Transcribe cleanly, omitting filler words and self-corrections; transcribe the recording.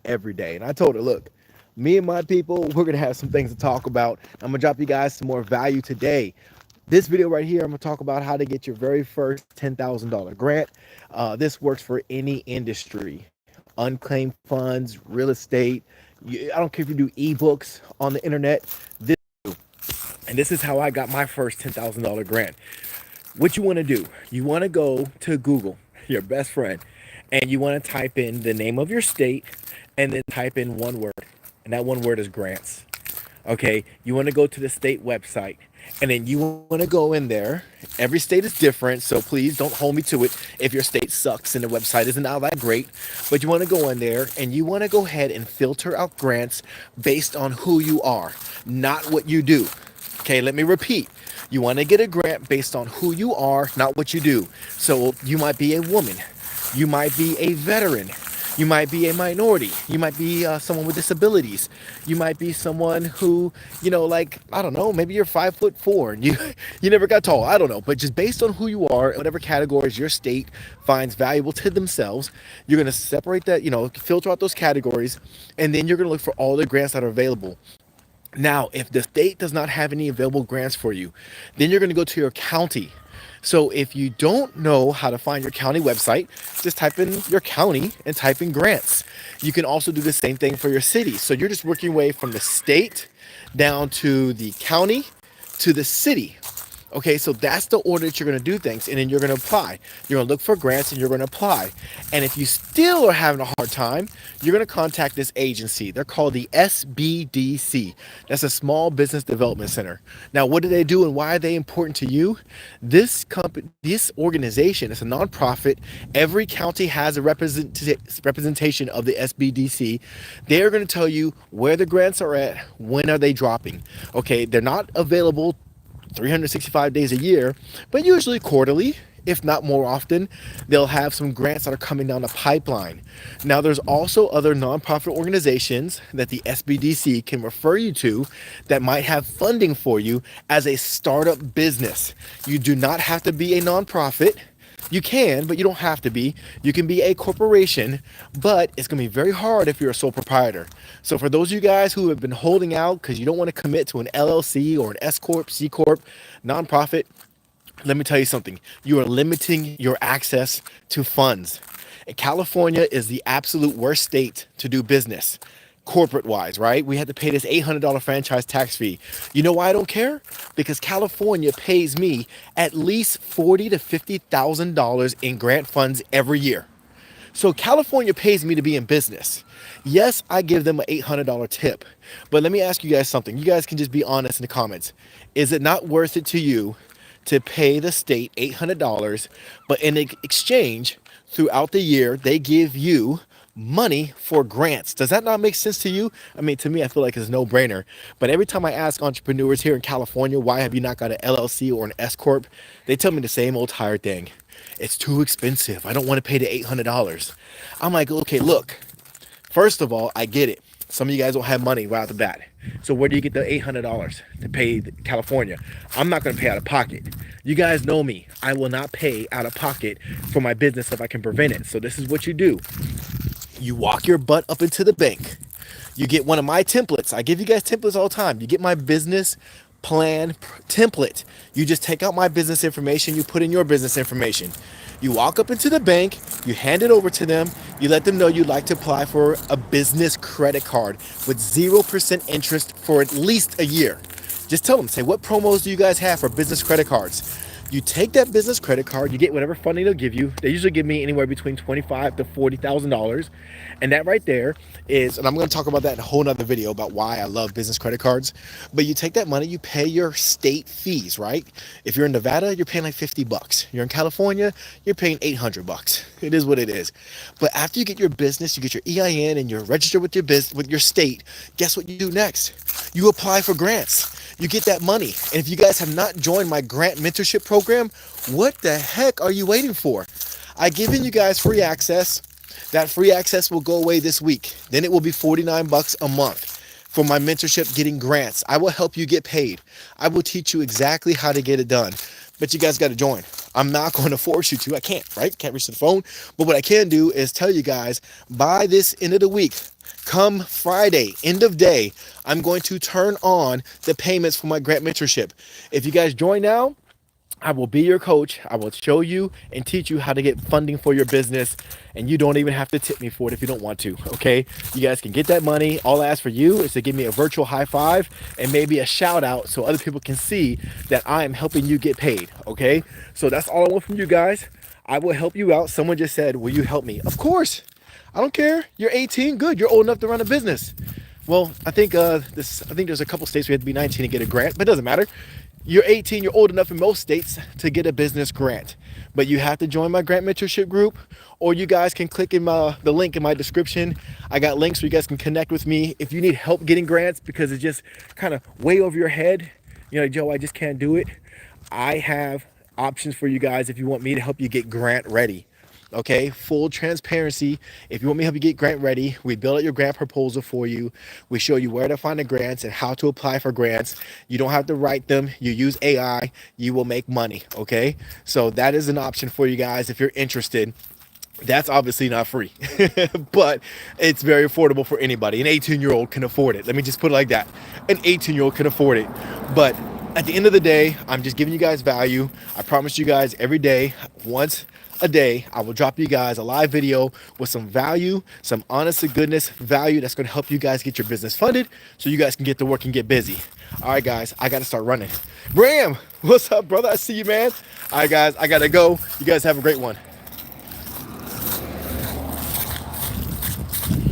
every day. And I told her, look, me and my people, we're going to have some things to talk about. I'm going to drop you guys some more value today. This video right here, I'm going to talk about how to get your very first $10,000 grant. This works for any industry, unclaimed funds, real estate. I don't care if you do ebooks on the internet. And this is how I got my first $10,000 grant. What you want to do, you want to go to Google, your best friend, and you want to type in the name of your state and then type in one word. And that one word is grants. Okay, you want to go to the state website and then you want to go in there. Every state is different, so please don't hold me to it if your state sucks and the website isn't all that great. But you want to go in there and you want to go ahead and filter out grants based on who you are, not what you do. Okay, let me repeat. You want to get a grant based on who you are, not what you do. So you might be a woman. You might be a veteran. You might be a minority. You might be someone with disabilities. You might be someone who, like, I don't know, maybe you're 5'4" and you never got tall. I don't know. But just based on who you are, whatever categories your state finds valuable to themselves, you're going to separate that, filter out those categories, and then you're going to look for all the grants that are available. Now, if the state does not have any available grants for you, then you're going to go to your county. So if you don't know how to find your county website, just type in your county and type in grants. You can also do the same thing for your city. So you're just working your way from the state down to the county to the city. Okay, so that's the order that you're going to do things, and then you're going to apply. You're going to look for grants and you're going to apply. And if you still are having a hard time, you're going to contact this agency. They're called the SBDC. That's a Small Business Development Center. Now, what do they do and why are they important to you? This organization is a nonprofit. Every county has a representation of the SBDC. They're going to tell you where the grants are at, when are they dropping. Okay, they're not available 365 days a year, but usually quarterly, if not more often. They'll have some grants that are coming down the pipeline. Now, there's also other nonprofit organizations that the SBDC can refer you to that might have funding for you as a startup business. You do not have to be a nonprofit. You can, but you don't have to be. You can be a corporation, but it's going to be very hard if you're a sole proprietor. So for those of you guys who have been holding out because you don't want to commit to an LLC or an S Corp, C Corp, nonprofit, let me tell you something. You are limiting your access to funds. And California is the absolute worst state to do business. Corporate wise, right? We had to pay this $800 franchise tax fee. You know why I don't care? Because California pays me at least $40,000 to $50,000 in grant funds every year. So California pays me to be in business. Yes, I give them an $800 tip. But let me ask you guys something. You guys can just be honest in the comments. Is it not worth it to you to pay the state $800, but in exchange, throughout the year, they give you money for grants? Does that not make sense to you? I mean, to me, I feel like it's a no-brainer. But every time I ask entrepreneurs here in California, why have you not got an LLC or an S Corp? They tell me the same old tired thing. It's too expensive. I don't want to pay the $800. I'm like, okay, look, first of all, I get it. Some of you guys don't have money right off the bat. So where do you get the $800 to pay California? I'm not going to pay out of pocket. You guys know me. I will not pay out of pocket for my business if I can prevent it. So this is what you do. You walk your butt up into the bank. You get one of my templates. I give you guys templates all the time. You get my business plan template. You just take out my business information. You put in your business information. You walk up into the bank. You hand it over to them. You let them know you'd like to apply for a business credit card with 0% interest for at least a year. Just tell them, say, what promos do you guys have for business credit cards? You take that business credit card, you get whatever funding they'll give you. They usually give me anywhere between $25,000 to $40,000. And that right there is, and I'm going to talk about that in a whole nother video about why I love business credit cards. But you take that money, you pay your state fees, right? If you're in Nevada, you're paying like $50. You're in California, you're paying $800. It is what it is. But after you get your business, you get your EIN and you're registered with your business, with your state, guess what you do next? You apply for grants. You get that money. And if you guys have not joined my grant mentorship program, what the heck are you waiting for? I've given you guys free access. That free access will go away this week. Then it will be $49 a month for my mentorship, getting grants. I will help you get paid. I will teach you exactly how to get it done. But you guys got to join. I'm not going to force you to. I can't, right? Can't reach the phone. But what I can do is tell you guys, by this end of the week, Come Friday, end of day, I'm going to turn on the payments for my grant mentorship. If you guys join now, I will be your coach. I will show you and teach you how to get funding for your business. And you don't even have to tip me for it if you don't want to. Okay. You guys can get that money. All I ask for you is to give me a virtual high five and maybe a shout out so other people can see that I am helping you get paid. Okay. So that's all I want from you guys. I will help you out. Someone just said, will you help me? Of course. I don't care. You're 18. Good. You're old enough to run a business. Well, I think there's a couple states where you have to be 19 to get a grant, but it doesn't matter. You're 18, you're old enough in most states to get a business grant, but you have to join my grant mentorship group, or you guys can click in the link in my description. I got links so you guys can connect with me. If you need help getting grants because it's just kind of way over your head, you know, Joe, I just can't do it. I have options for you guys if you want me to help you get grant ready. Okay, full transparency. If you want me to help you get grant ready, we build out your grant proposal for you. We show you where to find the grants and how to apply for grants. You don't have to write them. You use AI, you will make money. Okay, so that is an option for you guys if you're interested. That's obviously not free, but it's very affordable for anybody. An 18-year-old can afford it. Let me just put it like that. An 18-year-old can afford it. But at the end of the day, I'm just giving you guys value. I promise you guys every day, once a day, I will drop you guys a live video with some value, some honest to goodness value that's going to help you guys get your business funded so you guys can get to work and get busy. All right, guys, I got to start running. Bram, what's up, brother? I see you, man. All right, guys, I got to go. You guys have a great one.